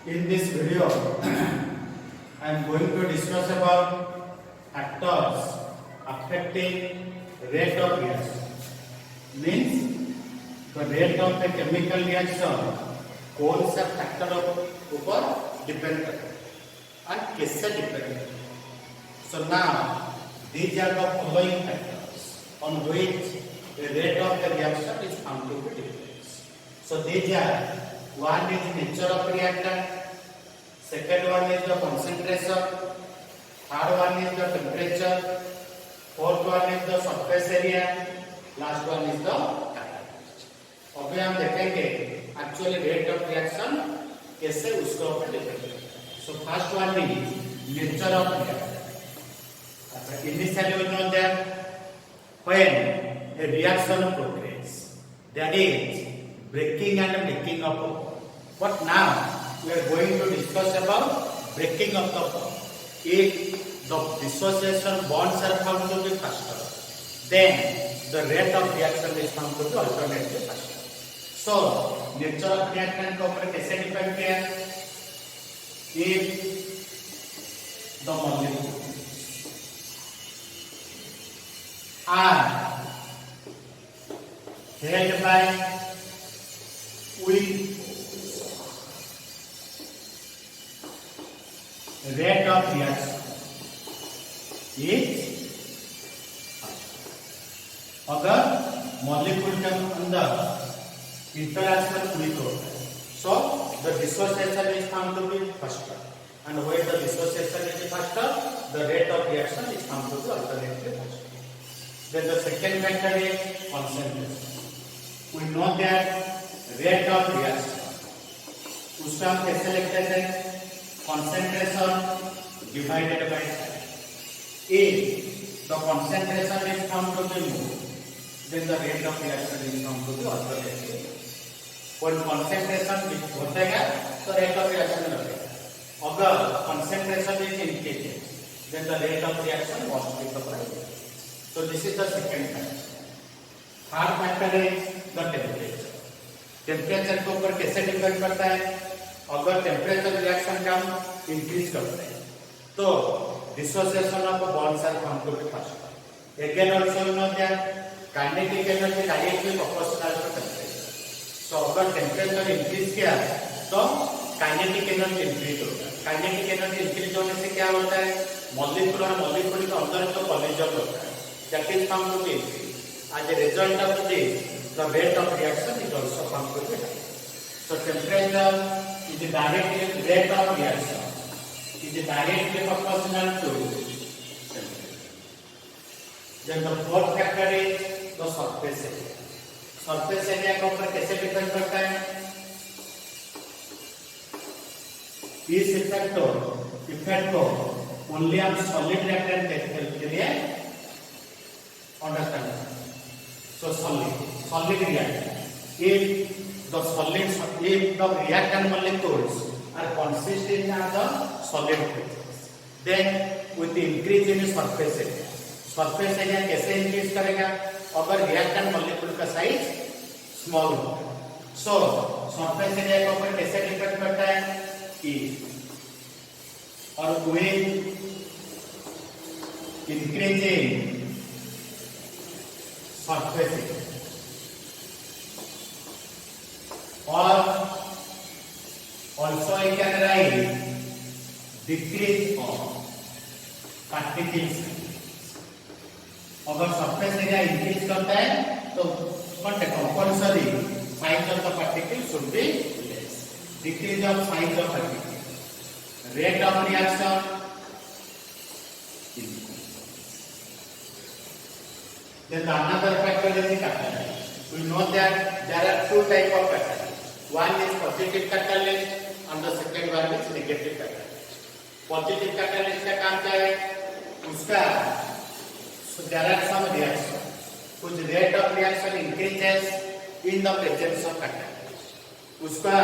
In this video, I am going to discuss about factors affecting rate of reaction. Means the rate of a chemical reaction कौन सा factor ऊपर depend करता है और किससे depend करता है. So now these are the following factors on which the rate of the reaction is found to be different. So these are, one is nature of reactant, second one is the concentration, third one is the temperature, fourth one is the surface area, last one is the catalyst. अभी हम देखेंगे actually rate of reaction कैसे उसके ऊपर depend करता है. So first one is nature of reactant. Initially we know that when a reaction progresses, that is breaking and making of a bond. But now we are going to discuss about breaking of the bond. If the dissociation bonds are found to be faster, then the rate of reaction is found to be alternately faster. So nature of reactant के ऊपर कैसे depend किया? If the molecule are held by weak rate of reaction is अगर molecule के अंदर interaction week होता है, so the dissociation is found to be faster, and when the dissociation is faster, the rate of reaction is found to be alternately faster. Then the second factor is concentration. We know that rate of reaction उसका हम कैसे लिखते थे? Concentration divided by time. If the concentration is found to be more, then the rate of reaction is found to be alternately. When concentration घटेगा तो rate of reaction घटेगा. अगर concentration is increasing, then the rate of reaction must be the. So this is the second factor. Third factor is the temperature. Temperature के ऊपर कैसे depend करता है? अगर टेम्परेचर रिएक्शन का इंक्रीज करता है तो dissociation of bonds are found to be faster. Again also you know that kinetic energy directly proportional to temperature. So अगर टेम्परेचर इंक्रीज किया तो काइनेटिक एनर्जी इंक्रीज होगा. काइनेटिक एनर्जी इंक्रीज होने से क्या होता है? मॉलिक्यूल और मॉलिक्यूल के अंदर जो कोलिजन होता है, that is found to be increased. As a result of this, the rate of reaction is also found to be high. So temperature is the direct rate of reaction is directly proportional to temperature. Then the fourth factor is the surface area. Surface area के ऊपर कैसे depend करता है? इस effect को only हम solid reactant के लिए understand. So solid reactant. If the reactant molecules are consisting of the solid phases, then with the increase in surface area कैसे increase करेगा? अगर reactant molecule का size small होगा, so surface area के ऊपर कैसे डिपेंड करता है? और with increasing surface or also I can write decrease of particle size. अगर surface area increase करता है तो compulsory size of the particle should be less. Decrease of size of particle, rate of reaction. Then the another factor is the catalyst. We know that there are two types of catalyst. One is positive catalyst and the second one is negative catalyst. Positive catalyst का काम क्या है? उसका so there are some reactions whose rate of reaction increases in the presence of catalyst. उसका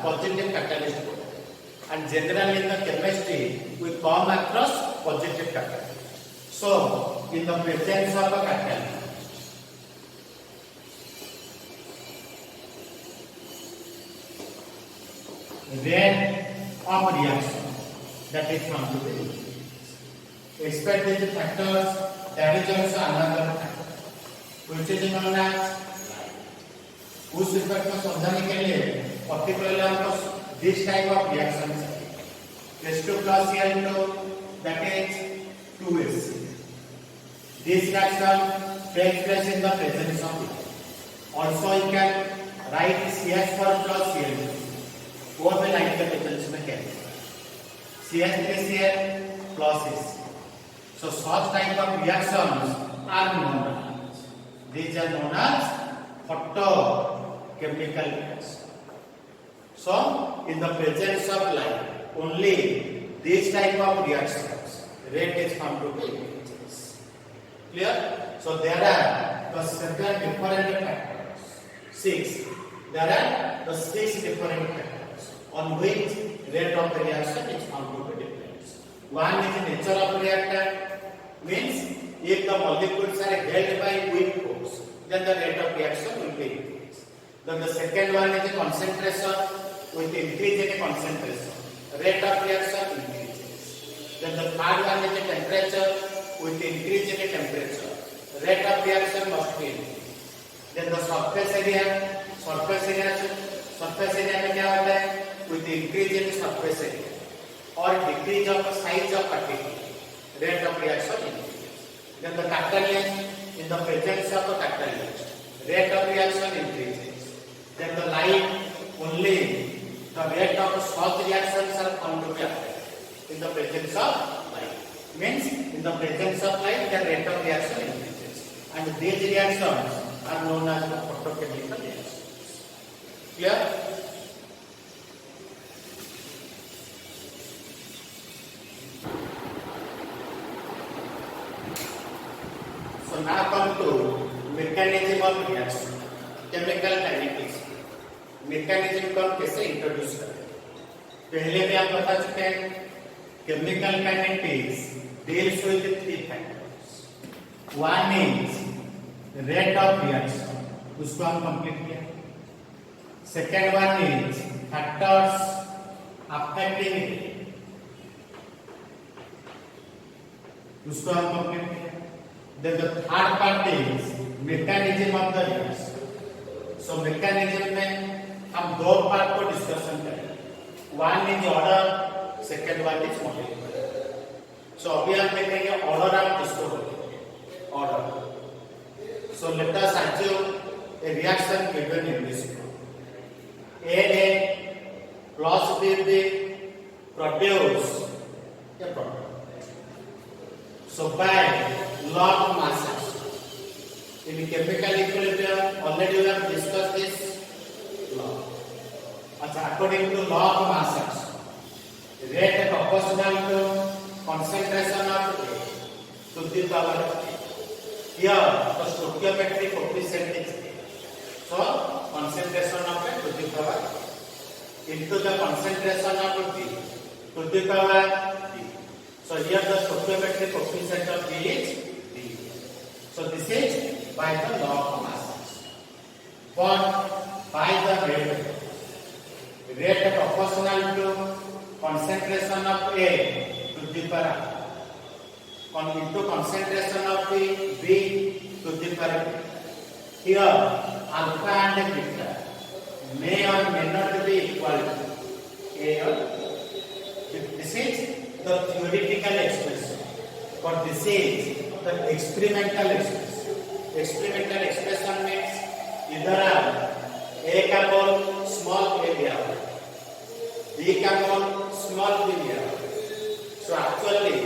positive catalyst बोलते हैं. And generally in the chemistry we come across positive catalyst. So in the presence of a catalyst, rate of reaction that is found to be. Expect these factors. That is also another factor which is known as उस effect को समझाने के लिए particularly हमको this type of reaction H2+Cl2 that is 2H. This reaction takes place in the presence of it. Also you can write CH4+Cl2. Both will like the presence में क्या CH3Cl plus H. So such type of reactions are known as, these are known as photochemical reactions. So in the presence of light, only these type of reactions rate is found to be increases. Clear? So there are the seven different factors. There are the 6 different factors on which rate of the reaction is found to be different. One is the nature of reactant, means if the molecules are held by weak force, then the rate of reaction will be increased. Then the second one is the concentration. With increase in concentration, rate of reaction increases. Then the third one is the temperature. With increase in temperature, rate of reaction must be increased. Then the surface area में क्या होता है? With increase in surface area or decrease of size of particle, rate of reaction increases. Then the catalyst, in the presence of a catalyst, rate of reaction increases. Then the light, only the rate of such reactions are found to be occurring in the presence of light. Means in the presence of light, the rate of reaction increases, and these reactions are known as the photochemical reactions. Clear? So now come to mechanism of reaction, chemical kinetics. Mechanism को कैसे introduce करें? पहले भी आप बता चुके हैं chemical kinetics deals with 3 factors. One is rate of reaction, उसको हम कंप्लीट किया. Second one is factors affecting it, उसको हम कंप्लीट किया. Then the third part is mechanism of the reaction. So mechanism में हम 2 पार्ट को डिस्कशन करेंगे. One is order, second one is molecule. So अभी हम देखेंगे ऑर्डर ऑफ किसको बोलते हैं. Order. So let us assume a reaction given in this form. A plus B produce a product. So by law of masses, in chemical equilibrium, already we have discussed this law. According to law of masses, rate proportional to concentration of A to the power of A. Here the stoichiometric coefficient is A. So concentration of A to the power into the concentration of B to the power B. So here the stoichiometric coefficient of B is B. So this is by the law of masses. But by the rate proportional to concentration of A to the power into concentration of B to the power B. Here alpha and beta may or may not be equal to A or B. This is the theoretical expression, but this is the experimental expression. Experimental expression means either A का मोल small a दिया हुआ है, B का मोल small b दिया हुआ है. So actually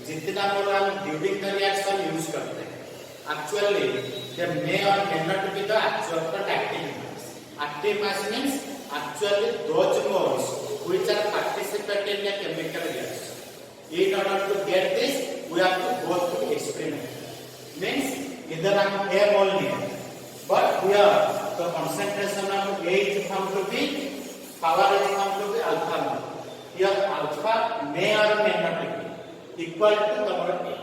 जितना मोल हम during the reaction use करते हैं, actually there may or may not be the actual active mass. Active mass means actually those moles which are participating in a chemical reaction. In order to get this, we have to go through experiment. Means either हम A mole लिया, but here the concentration of A is found to be, power is found to be alpha mole. Here alpha may or may not be equal to the power A.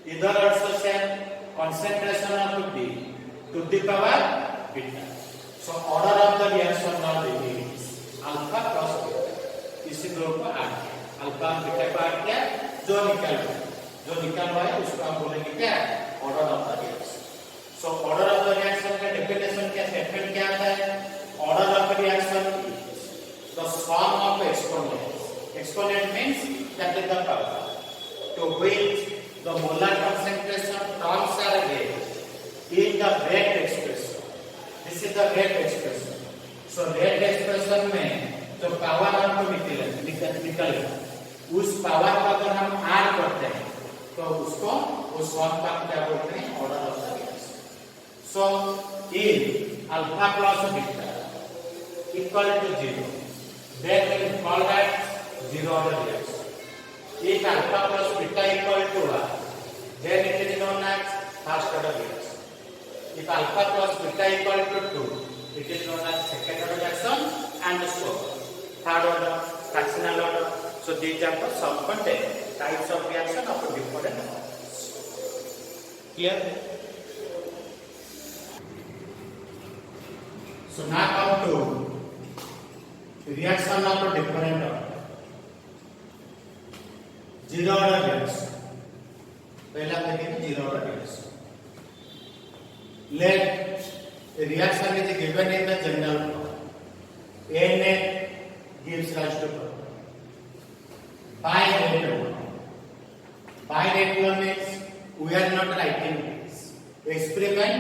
Either also same concentration of B to the power beta. So order of the reaction now is alpha plus beta. इसी group को add किया, alpha beta को add किया, जो निकल हुआ है उसको हम बोलेंगे क्या, order of the reaction. So order of the reaction का डेफिनेशन क्या, स्टेटमेंट क्या आता है, order of the reaction the sum of exponents, exponent means that is the power to which the molar concentration terms are given in the rate expression. This is the rate expression. So rate expression में जो power आपको निकलेगा उस power को अगर हम add करते हैं तो उसको उस सम का क्या बोलते हैं, order of the reaction. So if alpha plus beta equal to 0, then we call that zero order reaction. If alpha plus beta equal to 1, then it is known as first order reaction. If alpha plus beta equal to 2, it is known as second order reaction, and so third order, fractional order. So these are the subcontained types of reaction of different orders. Clear? So now come to reaction of different order. Zero order reaction. पहला देखेंगे zero order reaction. Let a reaction is given in the general form. Na gives rise to product. Bi-rate law. Bi-rate law means we are not writing this. Experiment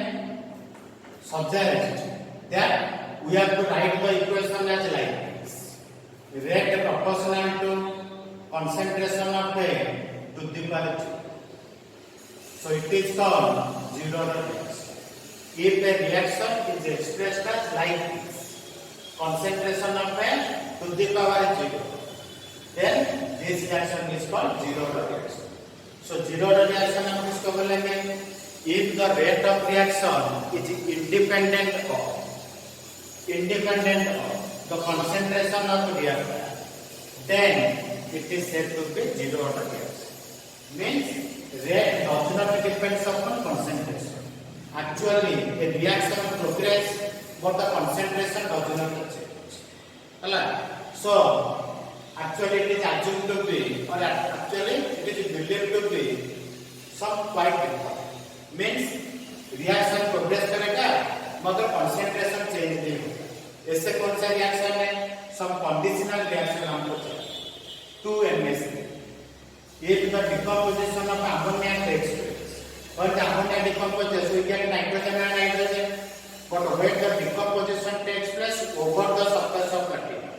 suggests that we have to write the equation as like this. Rate proportional to concentration of air to the power 2. So it is called zero order reaction. If a reaction is expressed as like this, concentration of air to the power 0, then this reaction is called zero order reaction. So zero order reaction हम किसको बोलेंगे? If the rate of reaction is independent of the concentration of reactant, then it is said to be zero order reaction. Means rate does not depend upon concentration. Actually, a reaction progress, but the concentration does not change. Alright. So actually it is assumed to be, or actually it is believed to be some quite different. Means reaction progress करेगा, मगर concentration change नहीं होगा. ऐसे कौन सा reaction है? Some conditional reaction हमको चाहिए. 2NH3. If the decomposition of ammonia takes place, when the ammonia decomposes, we get nitrogen and hydrogen. But when the decomposition takes place over the surface of material,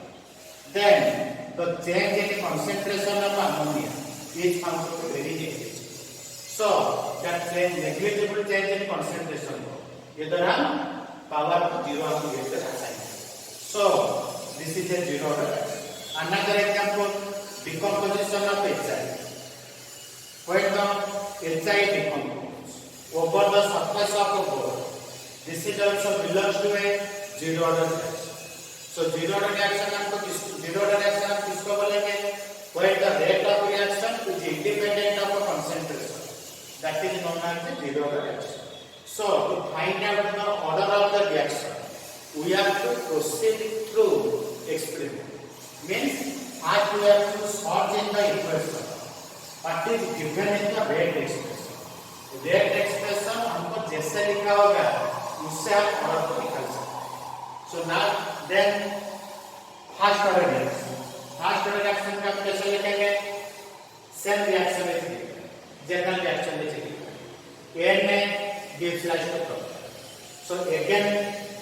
then the change in concentration of ammonia is found to be very negligible. So that change, negligible change in concentration, इधर हम power को zero to get the assign. So this is a zero order. Another example. Decomposition of HI. When the HI decomposes over the surface of a bore, this is also belongs to a zero order reaction. So zero order reaction हम किसको बोलेंगे? When the rate of reaction is independent of a concentration, that is known as the zero order reaction. So to find out the order of the reaction, we have to proceed through experiment. Means as we have to solve in the equation what is given in the rate expression. Rate expression हमको जैसे लिखा होगा उससे आप order को निकाल सकते. So now then first order reaction. First order reaction का कैसे लिखेंगे? Same reaction is given. General reaction is given. Na gives rise to product. So again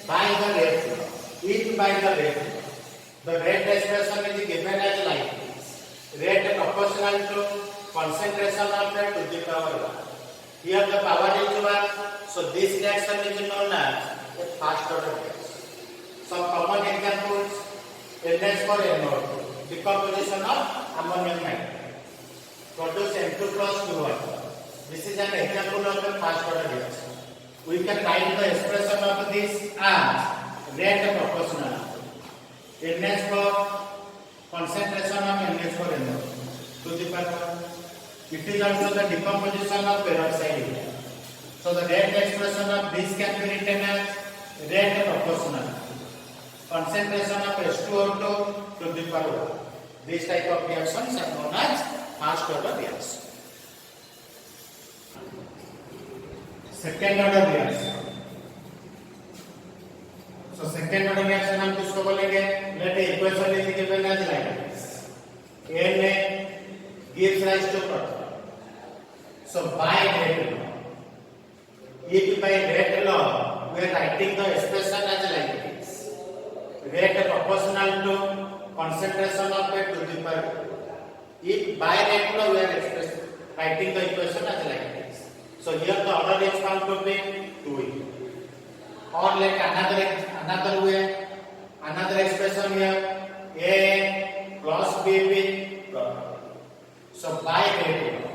by the rate law. If by the rate law, the rate expression is given as like this. Rate proportional to concentration of air to the power 1. Here the power is 1. So this reaction is known as a first order reaction. Some common examples: NH4 NO2, decomposition of ammonium nitrate, produce N2 plus 2 water. This is an example of the first order reaction. We can write the expression of this as rate proportional. NH4 concentration of NH4 NO2 to the power. It is also the decomposition of peroxide. So the rate expression of this can be written as rate proportional. Concentration of H2O2 to the power. These type of reactions are known as first order reaction. Second order reaction. So second order reaction हम किसको बोलेंगे? Let a equation is given as like this. Na gives rise to proton. So by rate law, if by rate law we are writing the expression as like this. Rate proportional to concentration of a to the power. If by rate law we are writing the equation as like this. So here the order is found to be 2. Or let another way, another expression here, A plus B proton. So by rate law,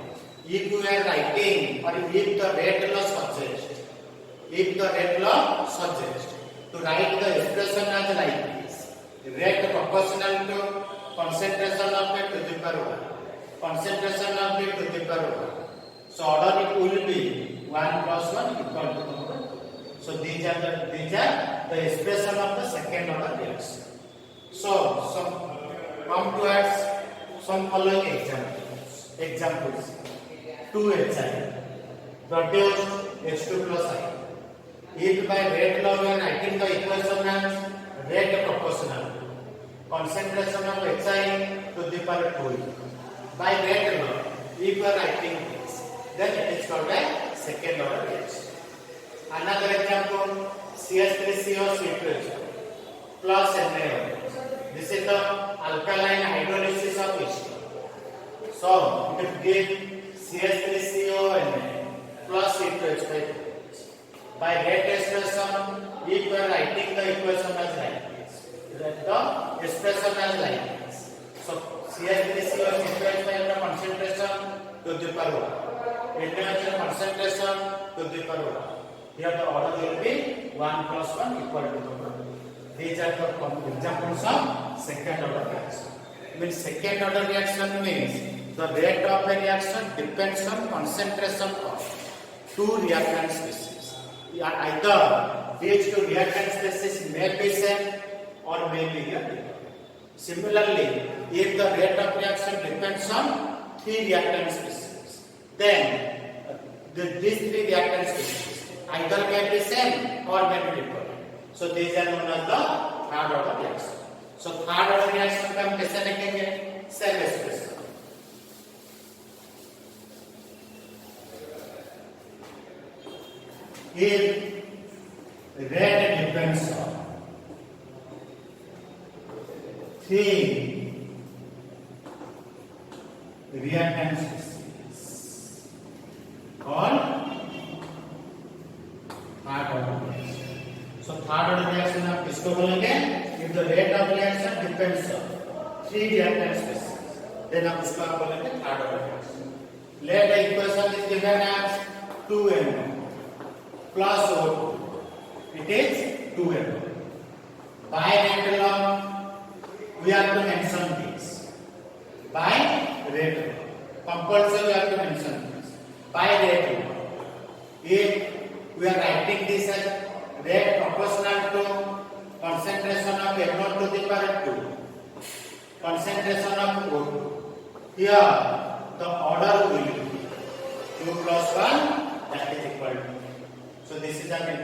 if you are writing or if the rate law suggests, to write the expression as like this, rate proportional to concentration of it to the power 1, concentration of it to the power 1. So order it will be 1 plus 1 equal to number 2. So these are the expression of the second order reaction. So come towards some following examples. 2HI produced H2 plus I. If by rate law we are writing the equation as rate proportional concentration of HI to the power 2. By rate law, if you are writing this, then it is called a second order reaction. Another example, CH3CO C2H plus NaOH. This is the alkaline hydrolysis of H2. So it will give CH3CO Na plus C2H5. By rate expression, if you are writing the equation as like this, the expression as like this. So CH3CO C2H5 concentration to the power 1. NaOH concentration to the power 1. Here the order will be 1 plus 1 equal to the 1. These are the examples of second order reaction. Means second order reaction means the rate of a reaction depends on concentration of two reactant species. Either these two reactant species may be same or may be different. Similarly, if the rate of reaction depends on three reactant species, then these three reactant species either may be same or may be different. So these are known as the third order reaction. So third order reaction का हम कैसे लिखेंगे? Same expression. If rate depends on three reactant species called third order reaction. So third order reaction आप किसको बोलेंगे? If the rate of reaction depends on three reactant species, then आप उसको आप बोलेंगे third order reaction. Let the equation is given as 2NO plus O2. It is 2NO. By rate law, we have to mention this. By rate law, compulsory we have to mention this. By rate law, if we are writing this as rate proportional to concentration of N0 to the power 2, concentration of O2. Here the order will be 2 plus 1, that is equal to. So this is a third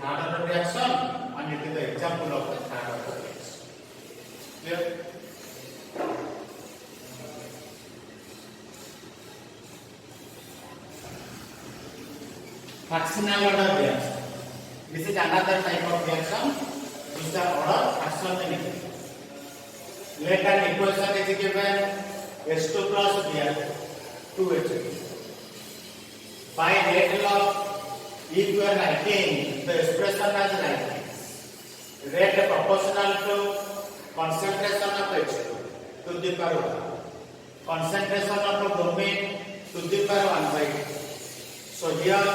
order reaction, and it is the example of the third order reaction. Clear? Fractional order reaction. This is another type of reaction which the order fractionally given. Let an equation is given H2 plus Br 2H2. By rate law, if you are writing the expression as like this, rate proportional to concentration of H2 to the power 1, concentration of bromine to the power 1 by 2. So here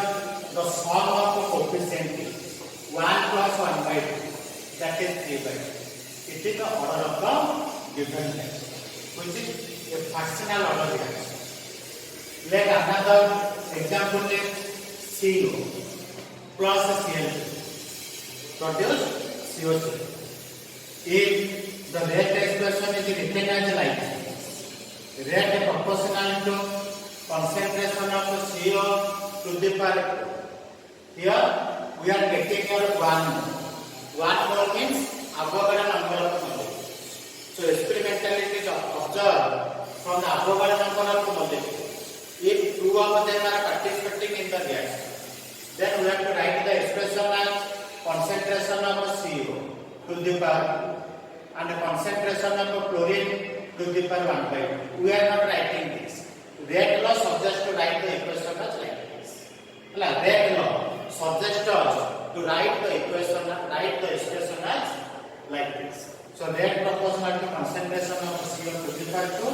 the sum of the coefficient is 1 plus 1 by 2, that is 3 by 2. It is the order of the given reaction, which is a fractional order reaction. Let another example is CO plus Cl2 produce CO2. If the rate expression is written as like rate proportional to concentration of CO to the power. Here we are getting your 1 mole means Avogadro number of molecules. So experimentally it is observed from the Avogadro number of molecules. If 2 of them are participating in the reaction, then we have to write the expression as concentration of CO to the power and the concentration of chlorine to the power 1 by 2. We are not writing this. Rate law suggests to write the equation as like this. Rate law suggests us to write the expression as like this. So rate proportional to concentration of CO to the power 2,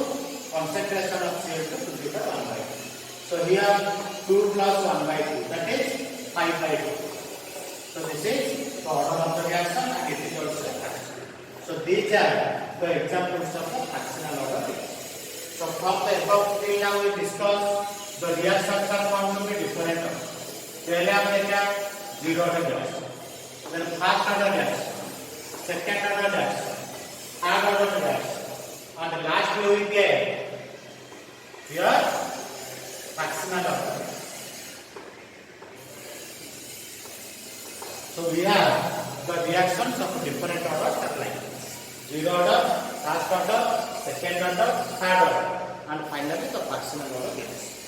concentration of CO2 to the power 1 by 2. So here 2 plus 1 by 2, that is 5 by 2. So this is the order of the reaction and it is also a fraction. So these are the examples of the fractional order reaction. So from the above till now we discussed the reactions are found to be different. पहले हमने क्या zero order reaction, then first order reaction, second order reaction, third order reaction, and lastly we get here fractional order. So we have the reactions of different orders are like this. Zero order, first order, second order, third order, and finally the fractional order reaction.